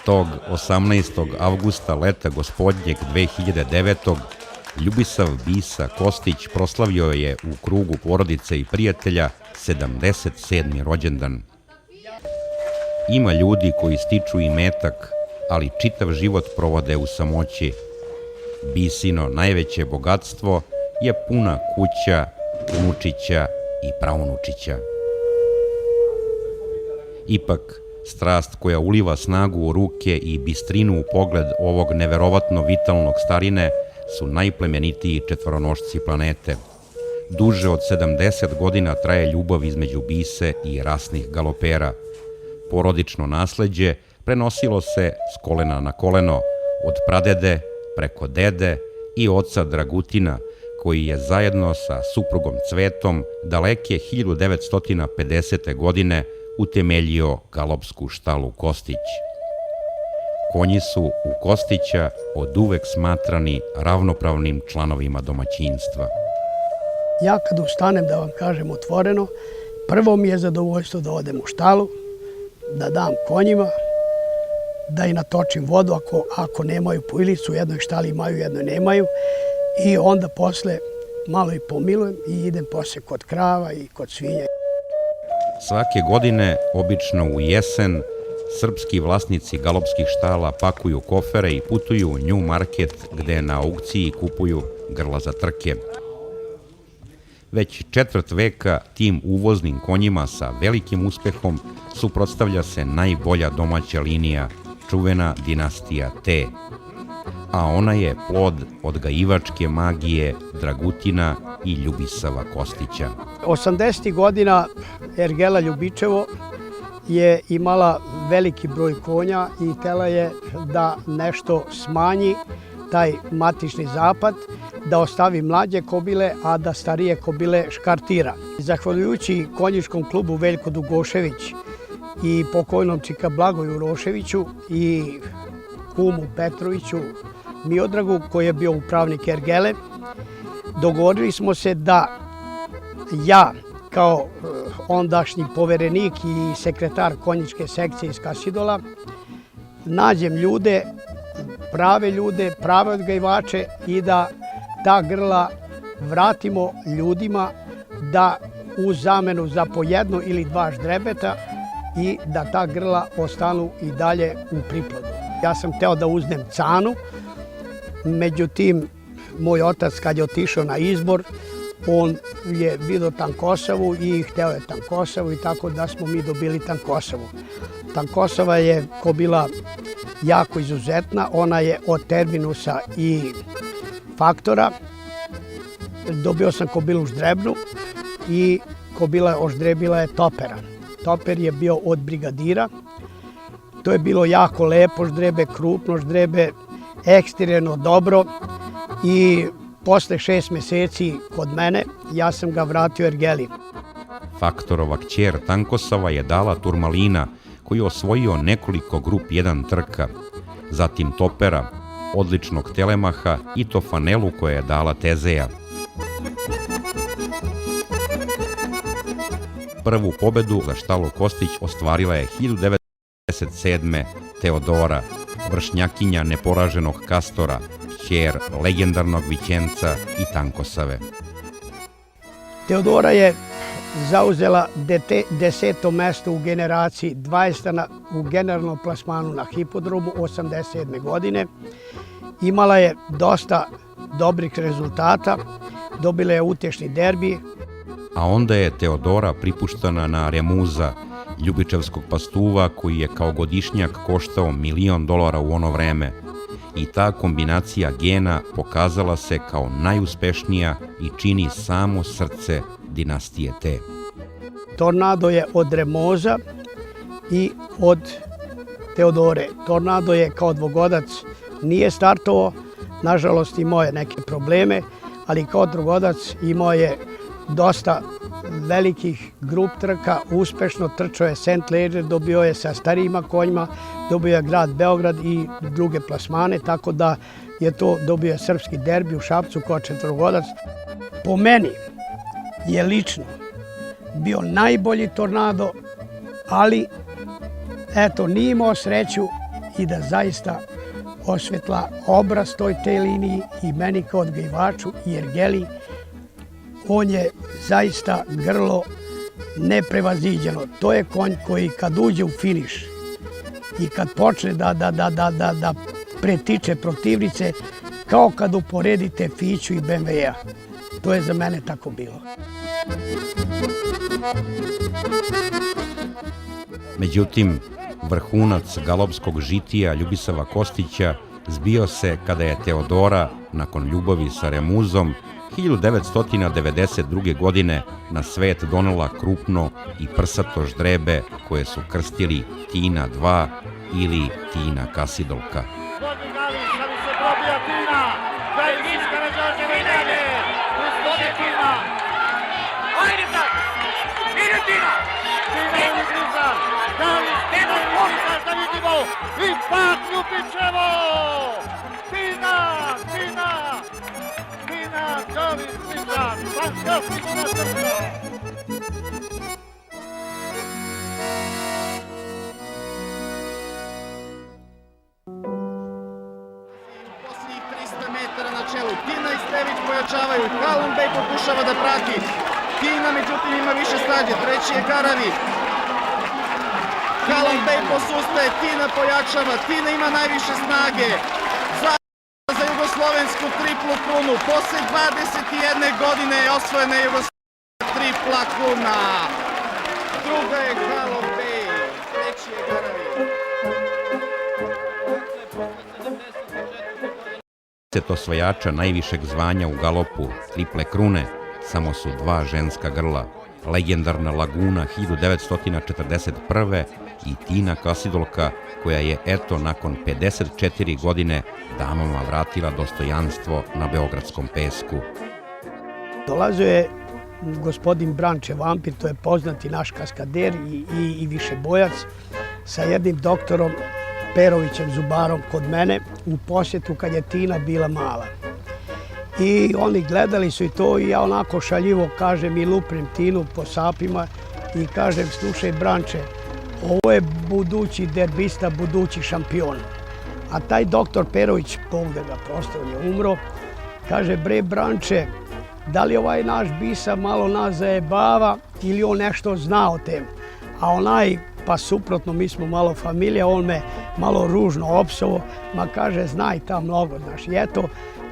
Tog 18. avgusta leta gospodnjeg 2009. Ljubisav Bisa Kostić proslavio je u krugu porodice i prijatelja 77. rođendan. Ima ljudi koji stiču imetak, ali čitav život provode u samoći. Bisino najveće bogatstvo je puna kuća, unučića i praunučića. Ipak, strast koja uliva snagu u ruke i bistrinu u pogled ovog neverovatno vitalnog starine su najplemenitiji četvoronošci planete. Duže od 70 godina traje ljubav između Bise i rasnih galopera. Porodično nasleđe prenosilo se s kolena na koleno, od pradede preko dede i oca Dragutina, koji je zajedno sa suprugom Cvetom daleke 1950. godine utemeljio galopsku štalu Kostić. Konji su u Kostića oduvek smatrani ravnopravnim članovima domaćinstva. Ja kad ustanem, da vam kažem otvoreno, prvo mi je zadovoljstvo da odem u štalu, da dam konjima, da i natočim vodu ako nemaju pojilicu, u jednoj štali imaju, u jednoj nemaju, i onda posle malo i pomilujem i idem posle kod krava i kod svinja. Svake godine, obično u jesen, srpski vlasnici galopskih štala pakuju kofere i putuju u New Market, gde na aukciji kupuju grla za trke. Već četvrt veka tim uvoznim konjima sa velikim uspehom suprotstavlja se najbolja domaća linija, čuvena dinastija T, a ona je plod odgajivačke magije Dragutina i Ljubisava Kostića. 80. godina ergela Ljubičevo je imala veliki broj konja i htela je da nešto smanji taj matični zapad, da ostavi mlađe kobile, a da starije kobile škartira. Zahvaljujući konjičkom klubu Veljko Dugošević i pokojnom čika Blagoju Uroševiću i kumu Petroviću Miodragu, koji je bio upravnik ergele, dogovorili smo se da ja, kao ondašnji poverenik i sekretar konjičke sekcije iz Kasidola, nađem ljude, prave odgajivače i da ta grla vratimo ljudima, da u zamenu za po jedno ili dva ždrebeta i da ta grla ostanu i dalje u priplodu. Ja sam hteo da uzmem Canu, međutim, moj otac kad je otišao na izbor, on je vidio Tankosavu i hteo je Tankosavu i tako da smo mi dobili Tankosavu. Tankosava je kobila jako izuzetna, ona je od Terminusa i Faktora. Dobio sam kobilu ždrebnu i kobila oždrebila je Topera. Toper je bio od Brigadira. To je bilo jako lepo ždrebe, krupno ždrebe, eksterijeno dobro i posle 6 meseci kod mene ja sam ga vratio ergeli. Faktorova kćer Tankosava je dala Turmalina, koji je osvojio nekoliko grup 1 trka, zatim Topera, odličnog Telemaha i Tofanelu koja je dala Tezeja. Prvu pobedu za štalu Kostić ostvarila je 1997. Teodora, vršnjakinja neporaženog Kastora, kćer legendarnog Vićenca i Tankosave. Teodora je zauzela 10. mesto u generaciji 20 u generalnom plasmanu na hipodromu 1987. godine. Imala je dosta dobrih rezultata, dobila je utešni derbi. A onda je Teodora pripuštana na Remuza, ljubičevskog pastuva koji je kao godišnjak koštao $1 milion u ono vreme. I ta kombinacija gena pokazala se kao najuspešnija i čini samo srce dinastije T. Tornado je od Remoza i od Teodore. Tornado je kao dvogodac nije startovao, nažalost imao je neke probleme, ali kao dvogodac imao je dosta velikih grup trka, uspešno trčao je St. Leger, dobio je sa starijima konjima, dobio je grad Beograd i druge plasmane, tako da je to dobio je srpski derbi u Šapcu kao četvorogodac. Po meni je lično bio najbolji Tornado, ali eto, nije imao sreću i da zaista osvetla obraz toj te liniji i meni kao odgajivaču i Ergeli. On je zaista grlo neprevaziđeno. To je konj koji kad uđe u finiš i kad počne da pretiče protivnice, kao kad uporedite Fiću i BMW-a. To je za mene tako bilo. Međutim, vrhunac galopskog žitija Ljubisava Kostića zbio se kada je Teodora, nakon ljubavi sa Remuzom, 1992. godine na svet donela krupno i prsato ždrebe koje su krstili Tina 2 ili Tina Kasidolka. I pad Ljubičevo! Tina, Galis Blizan, fantastična trka! Posljednjih 300 metara na čelu, Tina i Stević pojačavaju, Halon Bey pokušava da prati, Tina međutim ima više stađe, treći je Garavi. Halon Bey posustaje, Tina pojačava, Tina ima najviše snage. Za jugoslovensku triplu krunu, posle 21 godine je osvojena jugoslovenska tripla kruna. Druga je Halon Bey, treći je Garavi. Osvajača najvišeg zvanja u galopu, triple krune, samo su dva ženska grla. Legendarna Laguna 1941. i Tina Kasidolka, koja je eto nakon 54 godine damama vratila dostojanstvo na beogradskom pesku. Dolazio je gospodin Branče Vampir, to je poznati naš kaskader i višebojac, sa jednim doktorom Perovićem Zubarom kod mene u posjetu kad je Tina bila mala. I oni gledali su i to i ja onako šaljivo kažem i lupnem Tinu po sapima i kažem, slušaj Branče, ovo je budući derbista, budući šampion. A taj doktor Perović, Bog da ga prosto, on je umro, kaže, bre Branče, da li ovaj naš bisa malo nas zajebava ili on nešto zna o tem? A onaj, pa suprotno, mi smo malo familija, on me malo ružno opsovo, ma kaže, znaj ta mnogo, znaš. I eto,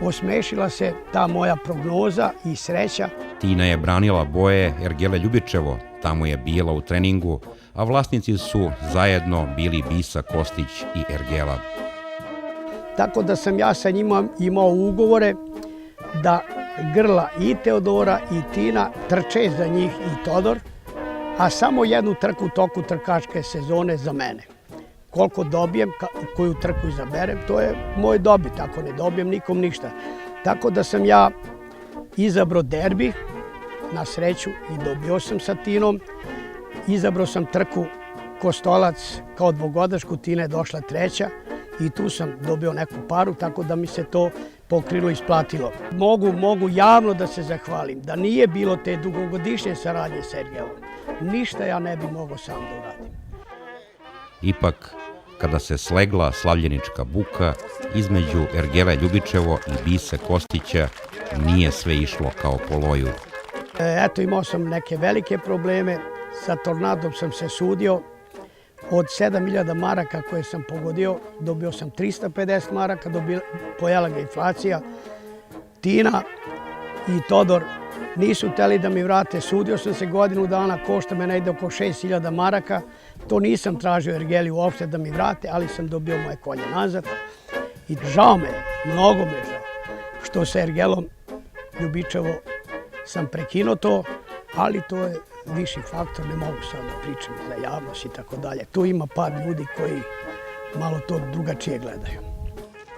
osmešila se ta moja prognoza i sreća. Tina je branila boje Ergele Ljubičevo, tamo je bila u treningu, a vlasnici su zajedno bili Bisa Kostić i Ergela. Tako da sam ja sa njima imao ugovore da grla i Teodora i Tina trče za njih i Todor, a samo jednu trku u toku trkačke sezone za mene. Koliko dobijem, koju trku izaberem, to je moj dobit. Ako ne dobijem, nikom ništa. Tako da sam ja izabrao derbi, na sreću, i dobio sam sa Tinom. Izabrao sam trku Kostolac kao dvogodašku, Tina je došla treća i tu sam dobio neku paru, tako da mi se to pokrilo i isplatilo. Mogu javno da se zahvalim da nije bilo te dugogodišnje saradnje s Ergelom. Ništa ja ne bi mogao sam da uradim. Ipak, kada se slegla slavljenička buka, između Ergele Ljubičevo i Bise Kostića nije sve išlo kao po loju. Eto, imao sam neke velike probleme. Sa Tornadom sam se sudio. Od 7.000 maraka koje sam pogodio, dobio sam 350 maraka, pojela ga inflacija. Tina i Todor nisu hteli da mi vrate. Sudio sam se godinu dana, košta me negde oko 6.000 maraka. To nisam tražio Ergeli uopšte da mi vrate, ali sam dobio moje konje nazad. I žao me, mnogo me žao, što sa Ergelom Ljubičevo sam prekinuo to, ali to je viši faktor, ne mogu sad da pričam za javnost i tako dalje. Tu ima par ljudi koji malo to drugačije gledaju.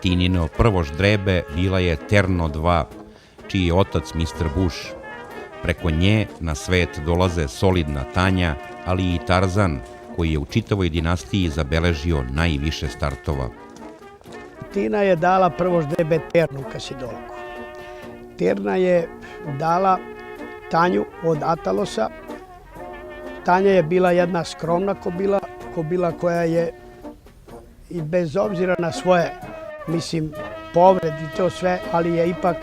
Tinino prvo ždrebe bila je Terno 2, čiji je otac Mr. Bush. Preko nje na svet dolaze solidna Tanja, ali i Tarzan, koji je u čitavoj dinastiji zabeležio najviše startova. Tina je dala prvo ždrebe Ternu Kasidolku. Terna je dala Tanju od Atalosa. Tanja je bila jedna skromna kobila koja je i bez obzira na svoje, mislim, povrede i to sve, ali je ipak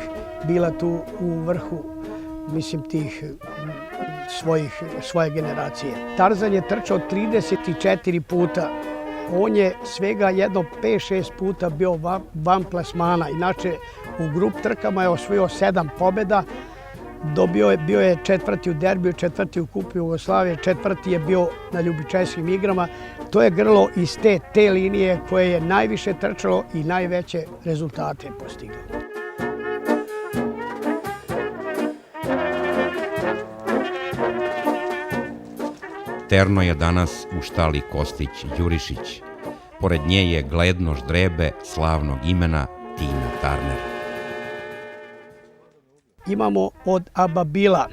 bila tu u vrhu, mislim, tih svoje generacije. Tarzan je trčao 34 puta. On je svega jedno 5-6 puta bio van plasmana. Inače, u grup trkama je osvojio 7 pobjeda. Bio je četvrti u derbiju, četvrti u Kupu Jugoslavije, četvrti je bio na ljubičajskim igrama. To je grlo iz te linije koje je najviše trčalo i najveće rezultate postiglo. Terno je danas u štali Kostić-Đurišić. Pored nje je gledno ždrebe slavnog imena Tina Turner. Imamo od Ababila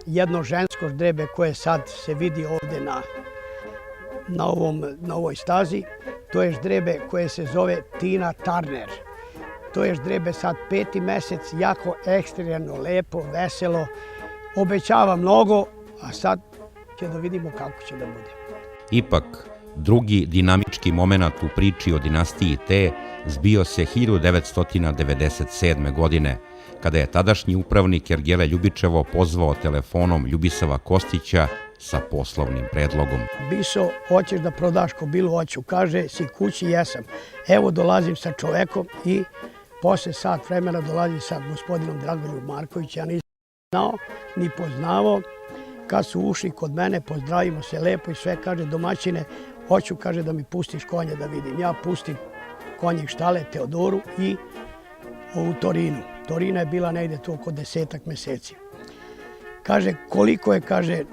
jedno žensko ždrebe koje sad se vidi ovde na ovoj stazi. To je ždrebe koje se zove Tina Turner. To je ždrebe sad 5. mesec, jako ekstremno, lepo, veselo. Obećava mnogo, a sad će da vidimo kako će da bude. Ipak, drugi dinamički moment u priči o dinastiji T zbio se 1997. godine, kada je tadašnji upravnik Ergele Ljubičevo pozvao telefonom Ljubisava Kostića sa poslovnim predlogom. Biso, hoćeš da prodaš kobilu? Hoću. Kaže, si kući? Jesam. Evo, dolazim sa čovekom i posle sat vremena dolazim sa gospodinom Dragoljubom Markovićem. Ja nisam znao, ni poznavao. Kad su ušli kod mene, pozdravimo se lepo i sve, kaže, domaćine, hoću, kaže, da mi pustiš konje da vidim. Ja pustim konjih štale Teodoru i ovu Torinu. Torina je bila negde tu oko 10 meseci. Kaže, koliko je, kaže,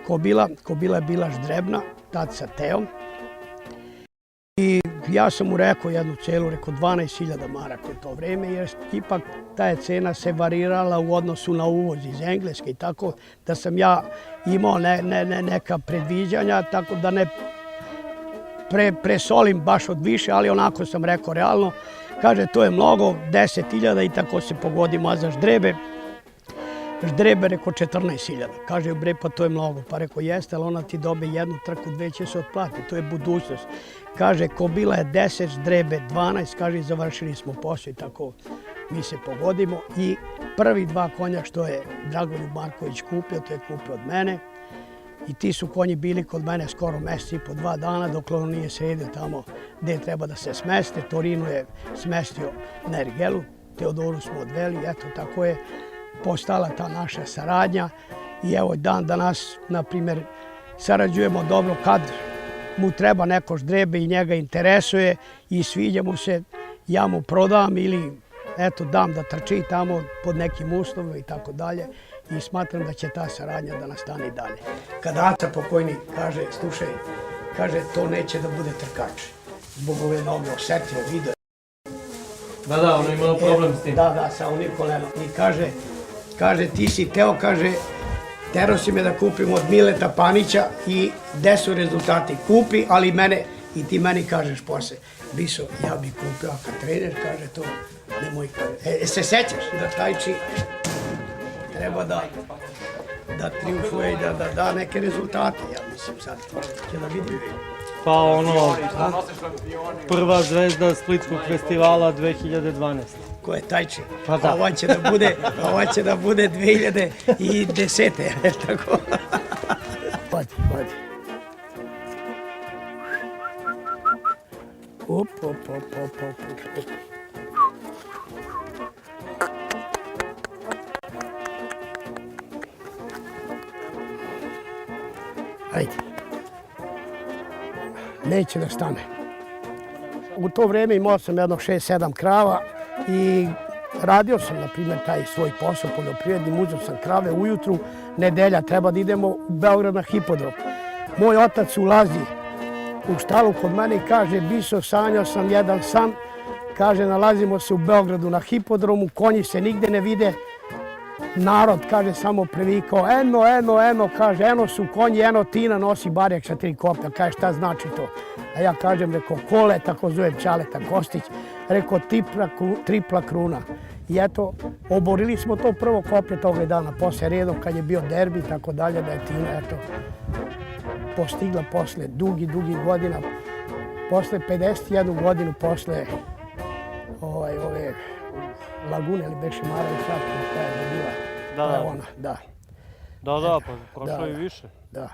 kobila? Kobila je bila ždrebna, tad sa Teom. I ja sam mu rekao jednu celu, rekao 12.000 maraka u to vreme, jer ipak ta je cena se varirala u odnosu na uvoz iz Engleske i tako da sam ja imao neka predviđanja, tako da ne presolim baš od više, ali onako sam rekao realno. Kaže, to je mnogo, 10.000 i tako se pogodimo, a za ždrebe, rekao 14.000. Kaže, bre, pa to je mnogo. Pa rekao, jeste, ali ona ti dobe jednu trku, 2 će se otplati, to je budućnost. Kaže, kobila je 10, ždrebe 12, kaže, završili smo posao i tako mi se pogodimo. I prvi 2 konja što je Dragoljub Marković kupio, to je kupio od mene. I ti su konji bili kod mene skoro mesec i po 2 dana, dok on nije sredio tamo gde treba da se smeste. Torinu je smestio na Ergelu, Teodoru smo odveli, eto, tako je postala ta naša saradnja. I evo, dan danas, na primjer, sarađujemo dobro kad mu treba neko ždrebe i njega interesuje i sviđa mu se, ja mu prodam ili eto, dam da trči tamo pod nekim uslovima i tako dalje. I smatram da će ta saradnja da nastane i dalje. Kad Aca pokojni kaže, slušaj, kaže, to neće da bude trkač. Zbog ove noge osetio, video. Da, ono imao problem s tim. Da, sa onim kolenom. I kaže, ti si teo, kaže, tero si me da kupim od Mileta Panića i gde su rezultati? Kupi, ali mene, i ti meni kažeš posle, Biso, ja bi kupio, a kad trener kaže to, nemoj kaže. Se sećaš da Tajči treba da triumfuje i da da neke rezultate, ja mislim sad, će da vidim. Pa ono, prva zvezda Splitskog festivala 2012. Ko je Tajči? Pa da. Ova će da bude 2010. je tako? Pati. Op. Ajde. Neće da stane. U to vreme imao sam jedno 6-7 krava i radio sam, na primjer, taj svoj posao poljoprivredni, uzeo sam krave ujutru, nedelja, treba da idemo u Beograd na hipodrom. Moj otac ulazi u štalu kod mene i kaže, Biso, sanjao sam jedan san, kaže, nalazimo se u Beogradu na hipodromu, konji se nigde ne vide, narod, kaže, samo previkao, eno, kaže, eno su konji, eno Tina nosi barjak sa 3 koplja, kaže, šta znači to? A ja kažem, rekao, kole, tako zovem Čaleta Kostić, rekao, tripla kruna. I eto, oborili smo to prvo koplje toga dana, posle redom, kad je bio derbi i tako dalje, da je Tina, eto, postigla posle dugi godina posle 51 godinu, posle ove Lagune ili beše Mara i Šapka, koja je bila. Da, To je da. ona, da, Da, pa prošlo Da, i da. više. da.